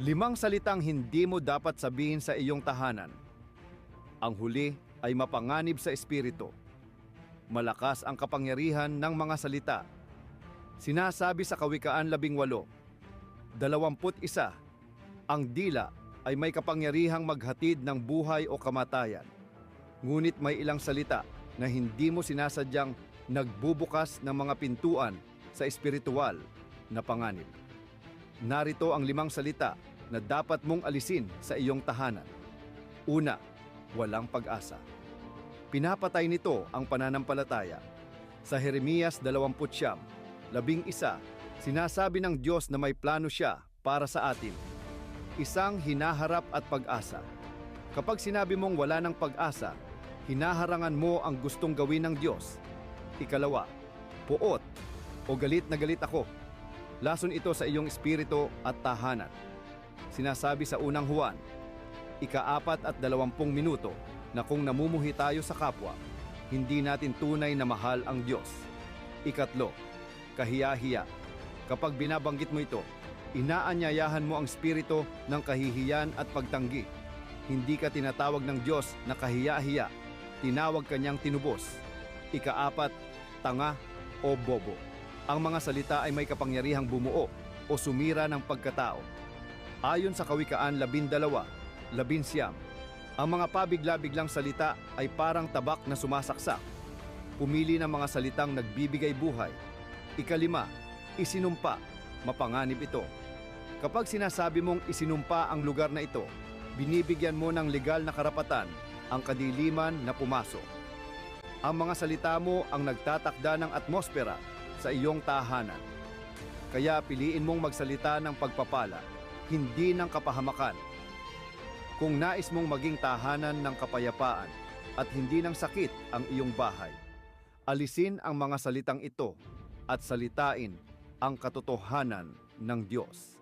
5 salitang hindi mo dapat sabihin sa iyong tahanan. Ang huli ay mapanganib sa espiritu. Malakas ang kapangyarihan ng mga salita. Sinasabi sa Kawikaan 18, 21, ang dila ay may kapangyarihang maghatid ng buhay o kamatayan. Ngunit may ilang salita na hindi mo sinasadyang nagbubukas ng mga pintuan sa espiritual na panganib. Narito ang 5 salita na dapat mong alisin sa iyong tahanan. Una, walang pag-asa. Pinapatay nito ang pananampalataya. Sa Jeremias 20:11, sinasabi ng Diyos na may plano siya para sa atin. Isang hinaharap at pag-asa. Kapag sinabi mong wala ng pag-asa, hinaharangan mo ang gustong gawin ng Diyos. Ikalawa, puot o galit na galit ako. Lason ito sa iyong espiritu at tahanan. Sinasabi sa unang Juan, 4:20 na kung namumuhi tayo sa kapwa, hindi natin tunay na mahal ang Diyos. Ikatlo, kahiya-hiya. Kapag binabanggit mo ito, inaanyayahan mo ang espiritu ng kahihiyan at pagtanggi. Hindi ka tinatawag ng Diyos na kahiya-hiya, tinawag kanyang tinubos. Ika-4, tanga o bobo. Ang mga salita ay may kapangyarihang bumuo o sumira ng pagkatao. Ayon sa Kawikaan 12:19, ang mga pabigla-biglang salita ay parang tabak na sumasaksak. Pumili ng mga salitang nagbibigay buhay. Ika-5, isinumpa, mapanganib ito. Kapag sinasabi mong isinumpa ang lugar na ito, binibigyan mo ng legal na karapatan ang kadiliman na pumasok. Ang mga salita mo ang nagtatakda ng atmosfera sa iyong tahanan. Kaya piliin mong magsalita ng pagpapala, hindi ng kapahamakan. Kung nais mong maging tahanan ng kapayapaan at hindi ng sakit ang iyong bahay, alisin ang mga salitang ito at salitain ang katotohanan ng Diyos.